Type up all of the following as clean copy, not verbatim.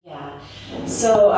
Yeah. So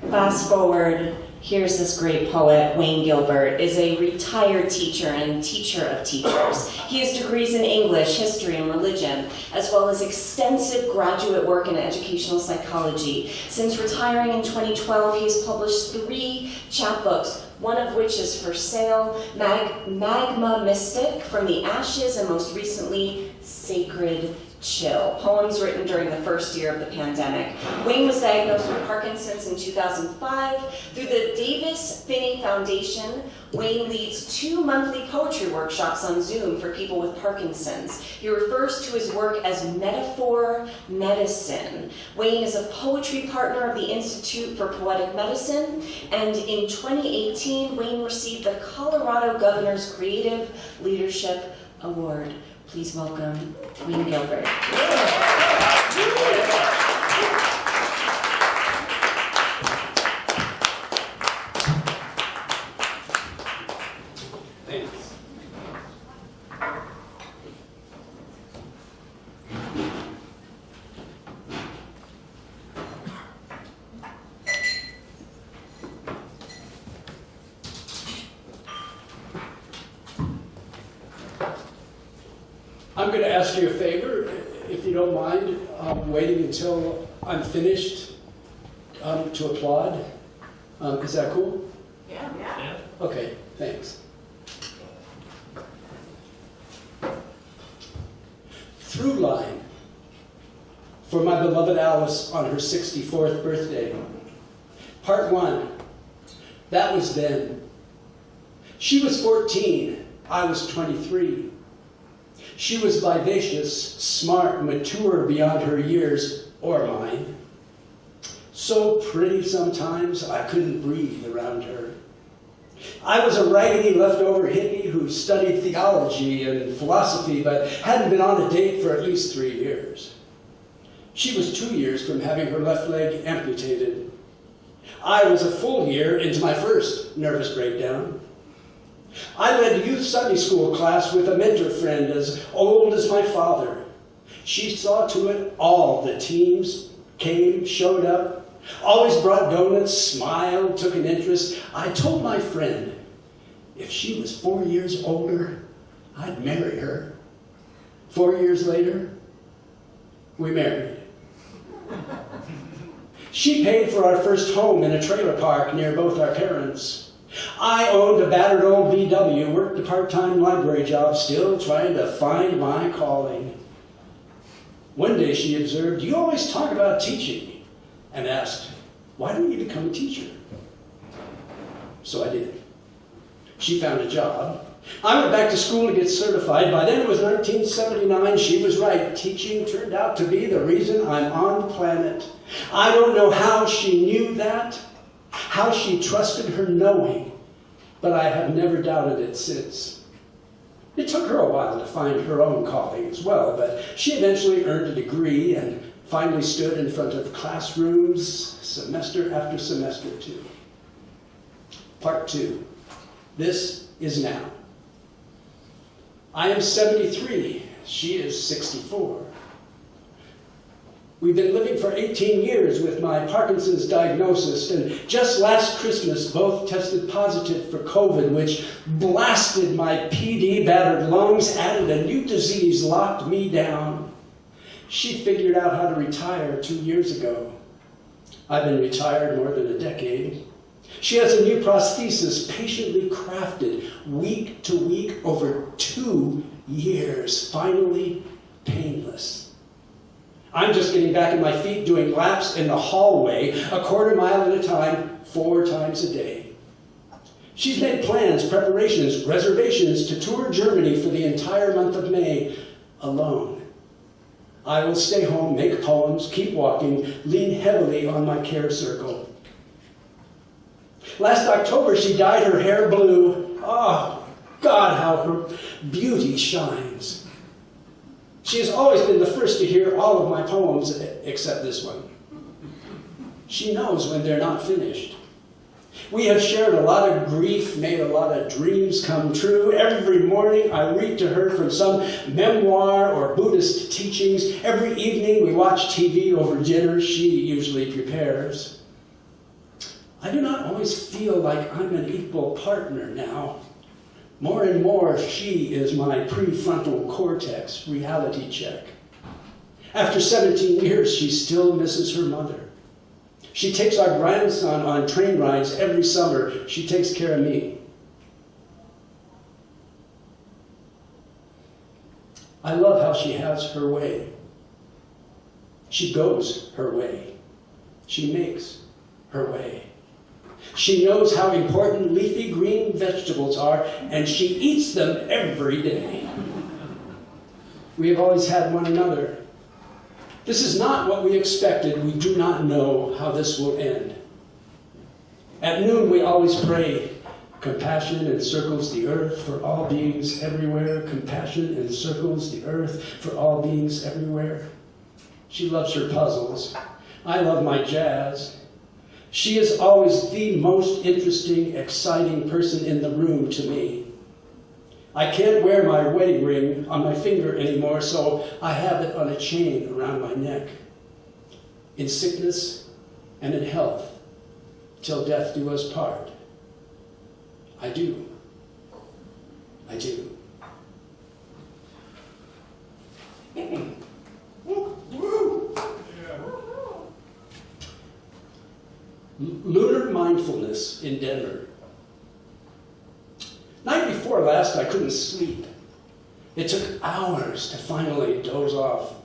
fast forward, here's this great poet, Wayne Gilbert, is a retired teacher and teacher of teachers. He has degrees in English, history, and religion, as well as extensive graduate work in educational psychology. Since retiring in 2012, he has published 3 chapbooks, one of which is for sale, Magma Mystic, From the Ashes, and most recently, Sacred Chill, poems written during the first year of the pandemic. Wayne was diagnosed with Parkinson's in 2005. Through the Davis Finney Foundation, Wayne leads 2 monthly poetry workshops on Zoom for people with Parkinson's. He refers to his work as metaphor medicine. Wayne is a poetry partner of the Institute for Poetic Medicine, and in 2018, Wayne received the Colorado Governor's Creative Leadership Award. Please welcome Wayne Gilbert. Thanks. I'm going to ask you a favor, if you don't mind, waiting until I'm finished to applaud. Is that cool? Yeah. Okay, thanks. Through line for my beloved Alice on her 64th birthday. Part 1. That was then. She was 14. I was 23. She was vivacious, smart, mature beyond her years, or mine. So pretty sometimes I couldn't breathe around her. I was a raggedy leftover hippie who studied theology and philosophy, but hadn't been on a date for at least 3 years. She was 2 years from having her left leg amputated. I was a full year into my first nervous breakdown. I led youth Sunday school class with a mentor friend as old as my father. She saw to it all the teams came, showed up, always brought donuts, smiled, took an interest. I told my friend, if she was 4 years older, I'd marry her. 4 years later, we married. She paid for our first home in a trailer park near both our parents. I owned a battered old VW, worked a part-time library job, still trying to find my calling. One day she observed, "You always talk about teaching," and asked, "Why don't you become a teacher?" So I did. She found a job. I went back to school to get certified. By then it was 1979. She was right. Teaching turned out to be the reason I'm on the planet. I don't know how she knew that, how she trusted her knowing, but I have never doubted it since. It took her a while to find her own calling as well, but she eventually earned a degree and finally stood in front of classrooms semester after semester too. Part 2. This is now. I am 73. She is 64. We've been living for 18 years with my Parkinson's diagnosis, and just last Christmas both tested positive for COVID, which blasted my PD-battered lungs, added a new disease, locked me down. She figured out how to retire 2 years ago. I've been retired more than a decade. She has a new prosthesis patiently crafted week to week over 2 years, finally painless. I'm just getting back on my feet doing laps in the hallway, a quarter mile at a time, 4 times a day. She's made plans, preparations, reservations to tour Germany for the entire month of May alone. I will stay home, make poems, keep walking, lean heavily on my care circle. Last October, she dyed her hair blue. Oh, God, how her beauty shines. She has always been the first to hear all of my poems, except this one. She knows when they're not finished. We have shared a lot of grief, made a lot of dreams come true. Every morning I read to her from some memoir or Buddhist teachings. Every evening we watch TV over dinner she usually prepares. I do not always feel like I'm an equal partner now. More and more, she is my prefrontal cortex reality check. After 17 years, she still misses her mother. She takes our grandson on train rides every summer. She takes care of me. I love how she has her way. She goes her way. She makes her way. She knows how important leafy green vegetables are, and she eats them every day. We have always had one another. This is not what we expected. We do not know how this will end. At noon, we always pray, compassion encircles the earth for all beings everywhere. Compassion encircles the earth for all beings everywhere. She loves her puzzles. I love my jazz. She is always the most interesting, exciting person in the room to me. I can't wear my wedding ring on my finger anymore, so I have it on a chain around my neck. In sickness and in health, till death do us part. I do. I do. Lunar mindfulness in Denver. Night before last, I couldn't sleep. It took hours to finally doze off.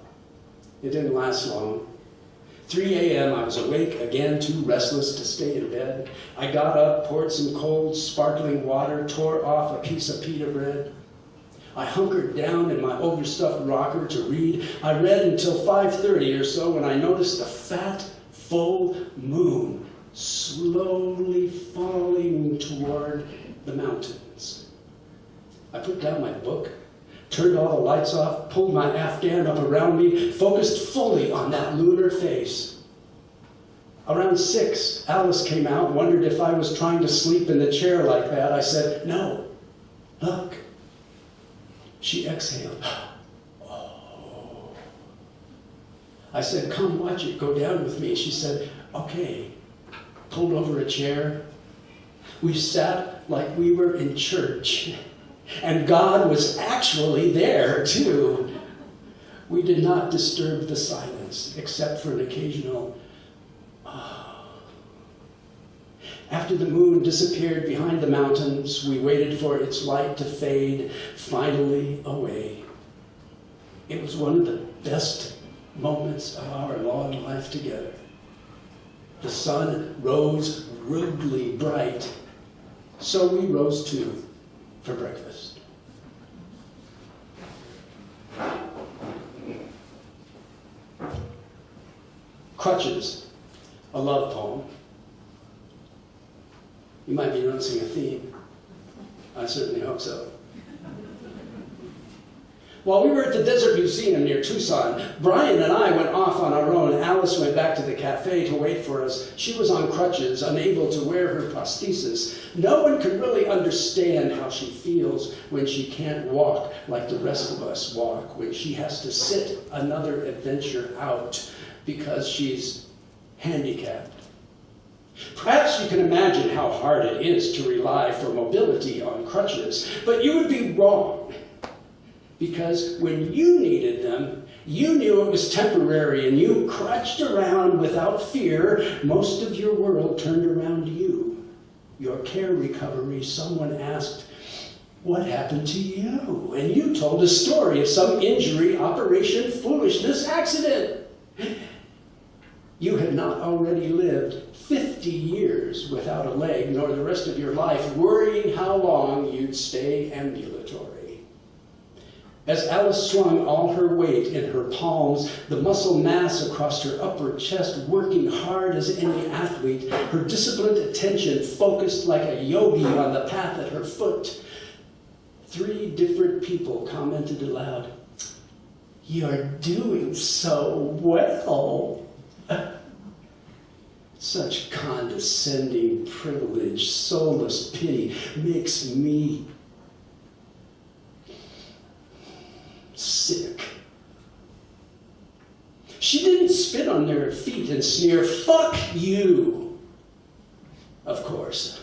It didn't last long. 3 a.m., I was awake again, too restless to stay in bed. I got up, poured some cold, sparkling water, tore off a piece of pita bread. I hunkered down in my overstuffed rocker to read. I read until 5:30 or so when I noticed a fat, full moon slowly falling toward the mountains. I put down my book, turned all the lights off, pulled my Afghan up around me, focused fully on that lunar face. Around 6, Alice came out, wondered if I was trying to sleep in the chair like that. I said, "No, look." She exhaled. Oh. I said, "Come watch it go down with me." She said, "Okay." Pulled over a chair. We sat like we were in church. And God was actually there, too. We did not disturb the silence, except for an occasional ah. After the moon disappeared behind the mountains, we waited for its light to fade, finally away. It was one of the best moments of our long life together. The sun rose rudely bright, so we rose too for breakfast. Crutches, a love poem. You might be noticing a theme. I certainly hope so. While we were at the Desert Museum near Tucson, Brian and I went off on our own. Alice went back to the cafe to wait for us. She was on crutches, unable to wear her prosthesis. No one can really understand how she feels when she can't walk like the rest of us walk, when she has to sit another adventure out because she's handicapped. Perhaps you can imagine how hard it is to rely for mobility on crutches, but you would be wrong. Because when you needed them, you knew it was temporary and you crutched around without fear. Most of your world turned around you. Your care recovery, someone asked, "What happened to you?" And you told a story of some injury, operation, foolishness, accident. You had not already lived 50 years without a leg, nor the rest of your life worrying how long you'd stay ambulatory. As Alice swung all her weight in her palms, the muscle mass across her upper chest working hard as any athlete, her disciplined attention focused like a yogi on the path at her foot, 3 different people commented aloud, "You're doing so well." Such condescending privilege, soulless pity makes me sick. She didn't spit on their feet and sneer, "Fuck you!" Of course.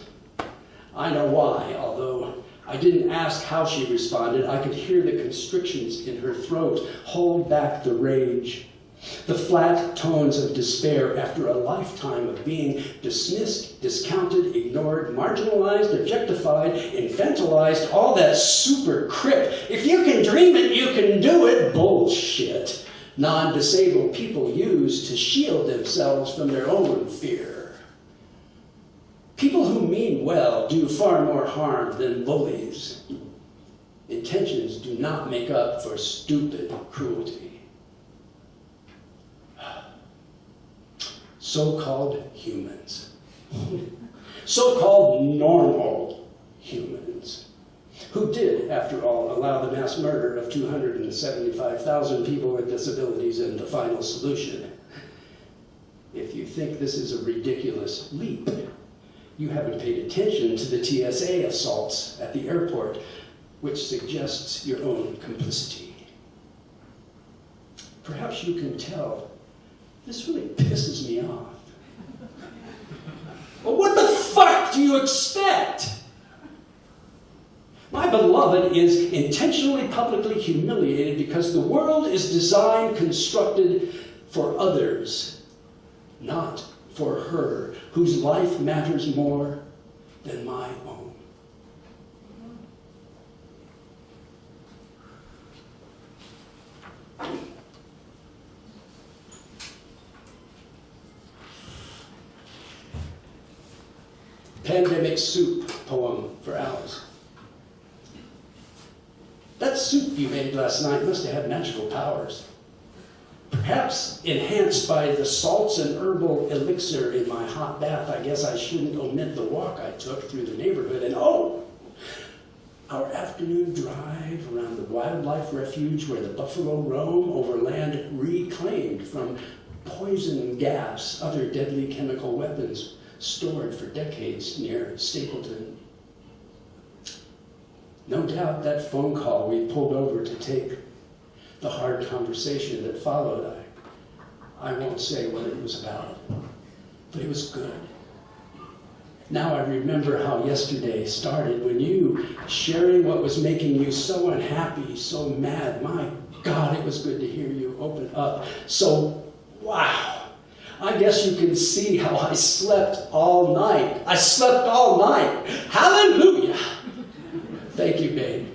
I know why, although I didn't ask how she responded. I could hear the constrictions in her throat hold back the rage. The flat tones of despair after a lifetime of being dismissed, discounted, ignored, marginalized, objectified, infantilized, all that super crip, "if you can dream it, you can do it" bullshit non-disabled people use to shield themselves from their own fear. People who mean well do far more harm than bullies. Intentions do not make up for stupid cruelty. So-called humans. So-called normal humans. Who did, after all, allow the mass murder of 275,000 people with disabilities in the final solution. If you think this is a ridiculous leap, you haven't paid attention to the TSA assaults at the airport, which suggests your own complicity. Perhaps you can tell, this really pisses me off. Well, what the fuck do you expect? My beloved is intentionally publicly humiliated because the world is designed, constructed for others, not for her, whose life matters more than my own. Pandemic soup poem for Alice. That soup you made last night must have had magical powers. Perhaps enhanced by the salts and herbal elixir in my hot bath. I guess I shouldn't omit the walk I took through the neighborhood. And our afternoon drive around the wildlife refuge where the buffalo roam over land reclaimed from poison gas, other deadly chemical weapons stored for decades near Stapleton. No doubt that phone call we pulled over to take, the hard conversation that followed, I won't say what it was about, but it was good. Now I remember how yesterday started when you, sharing what was making you so unhappy, so mad. My God, it was good to hear you open up. So, wow. I guess you can see how I slept all night. I slept all night. Hallelujah. Thank you, babe.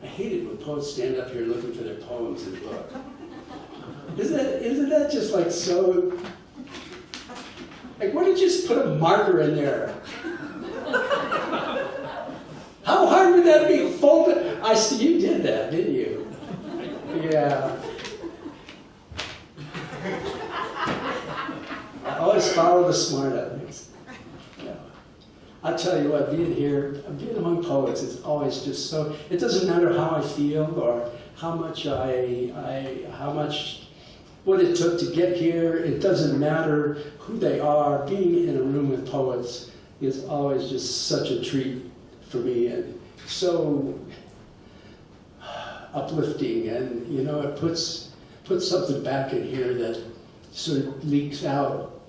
I hate it when poets stand up here looking for their poems in the book. Isn't that just like so, like why don't you just put a marker in there? How hard would that be? Fold it. I see you did that, didn't you? Yeah. I always follow the smart others. Yeah. I'll tell you what, being among poets is always just so, it doesn't matter how I feel or how much what it took to get here. It doesn't matter who they are. Being in a room with poets is always just such a treat for me and so uplifting. And you know, it puts something back in here that sort of leaks out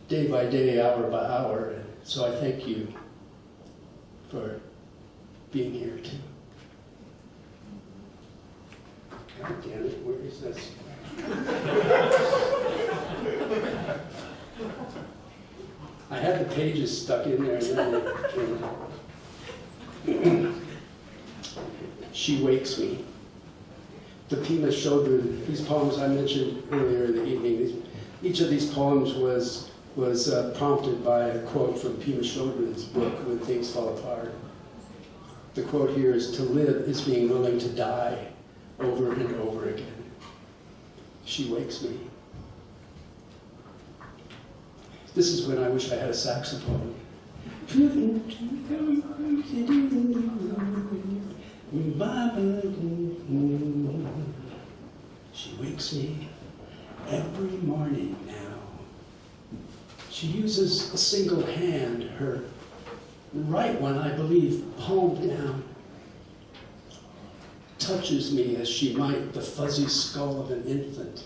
day by day, hour by hour. And so I thank you for being here too. God damn it, where is this? I had the pages stuck in there and then they came out. She wakes me. The Pima Chodron, these poems I mentioned earlier in the evening, each of these poems was prompted by a quote from Pima Chodron's book, When Things Fall Apart. The quote here is, "To live is being willing to die over and over again." She wakes me. This is when I wish I had a saxophone. She wakes me every morning now. She uses a single hand, her right one, I believe, palm down, touches me as she might the fuzzy skull of an infant,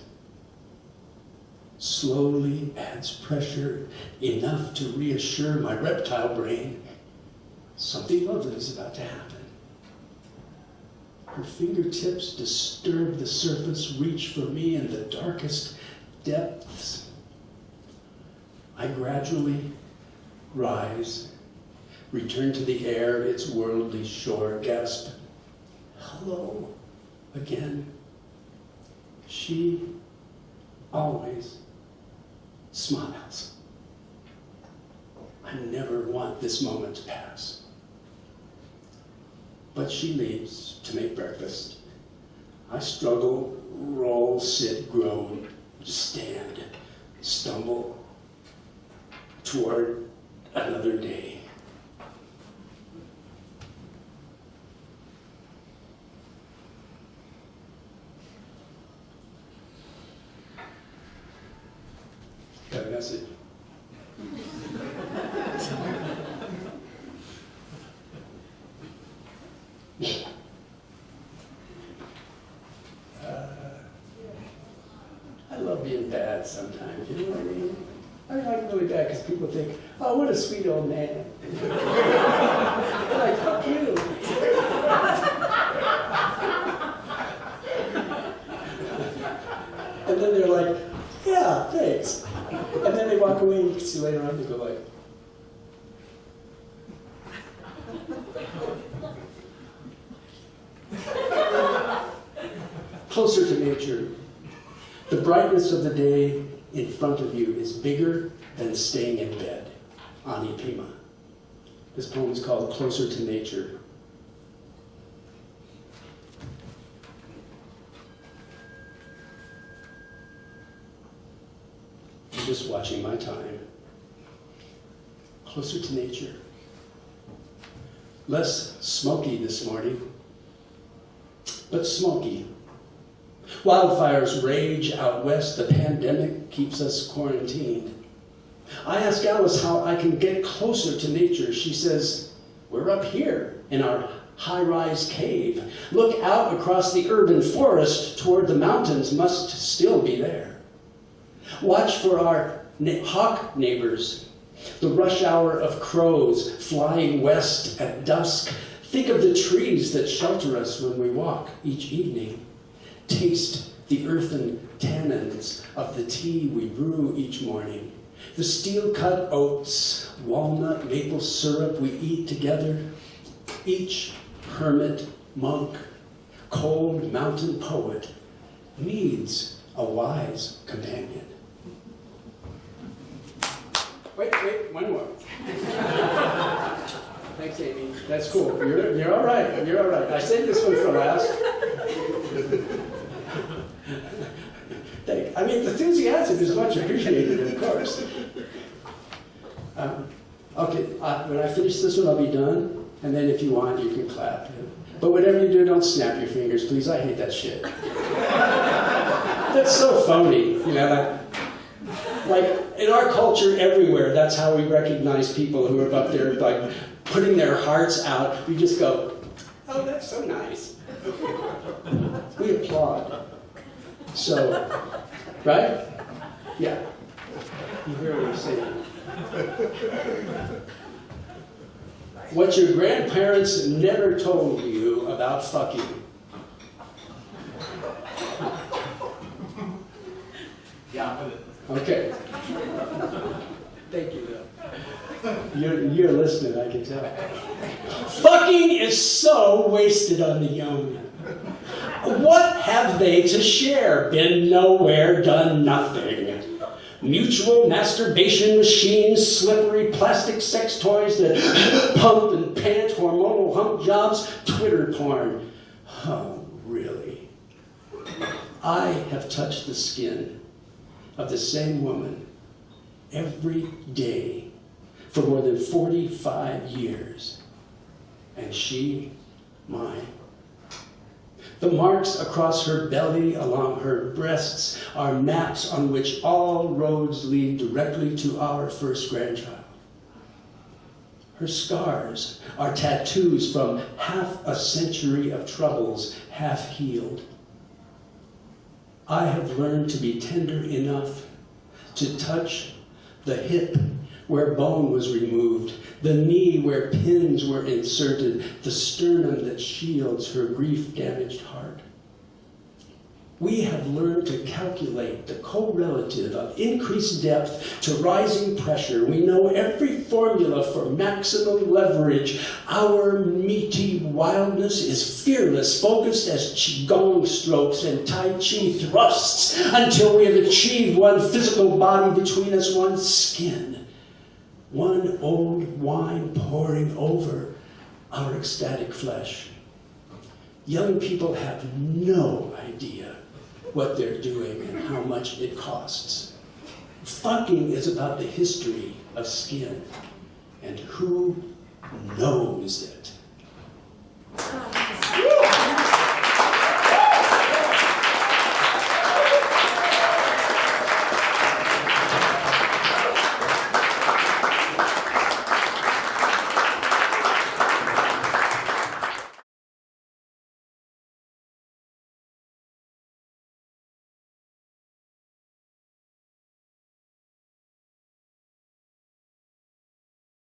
slowly adds pressure enough to reassure my reptile brain something lovely is about to happen. Her fingertips disturb the surface, reach for me in the darkest depths. I gradually rise, return to the air, its worldly shore, gasp, "Hello," again. She always smiles. I never want this moment to pass. But she leaves to make breakfast. I struggle, roll, sit, groan, stand, stumble toward another day. Got a message? I love being bad sometimes, you know what I mean? I like really bad because people think, "Oh, what a sweet old man." I'm like, "Fuck you." And then they're like, "Yeah, thanks." And then they walk away and you can see later on they go like, closer to nature. The brightness of the day in front of you is bigger than staying in bed. Ani Pima. This poem is called Closer to Nature. I'm just watching my time. Closer to nature. Less smoky this morning, but smoky. Wildfires rage out west. The pandemic keeps us quarantined. I ask Alice how I can get closer to nature. She says, "We're up here in our high-rise cave. Look out across the urban forest toward the mountains, must still be there. Watch for our hawk neighbors, the rush hour of crows flying west at dusk. Think of the trees that shelter us when we walk each evening. Taste the earthen tannins of the tea we brew each morning. The steel-cut oats, walnut, maple syrup we eat together. Each hermit, monk, cold mountain poet needs a wise companion." Wait, one more. Thanks, Amy. That's cool. You're all right. You're all right. I saved this one for last. I mean, enthusiasm is much appreciated, of course. Okay, when I finish this one, I'll be done. And then if you want, you can clap. But whatever you do, don't snap your fingers, please. I hate that shit. That's so phony, you know. Like in our culture everywhere, that's how we recognize people who are up there, like putting their hearts out. We just go, "Oh, that's so nice." We applaud. So, right? Yeah. You hear what I'm saying. What your grandparents never told you about fucking. Yeah. Okay. Thank you, though. You're listening, I can tell. Fucking is so wasted on the young. What have they to share? Been nowhere, done nothing. Mutual masturbation machines, slippery plastic sex toys that pump and pant, hormonal hump jobs, Twitter porn. Oh, really? I have touched the skin of the same woman every day for more than 45 years, and she mine. The marks across her belly, along her breasts, are maps on which all roads lead directly to our first grandchild. Her scars are tattoos from half a century of troubles, half healed. I have learned to be tender enough to touch the hip where bone was removed, the knee where pins were inserted, the sternum that shields her grief-damaged heart. We have learned to calculate the correlative of increased depth to rising pressure. We know every formula for maximum leverage. Our meaty wildness is fearless, focused as qigong strokes and tai chi thrusts until we have achieved one physical body between us, one skin. One old wine pouring over our ecstatic flesh. Young people have no idea what they're doing and how much it costs. Fucking is about the history of skin, and who knows it?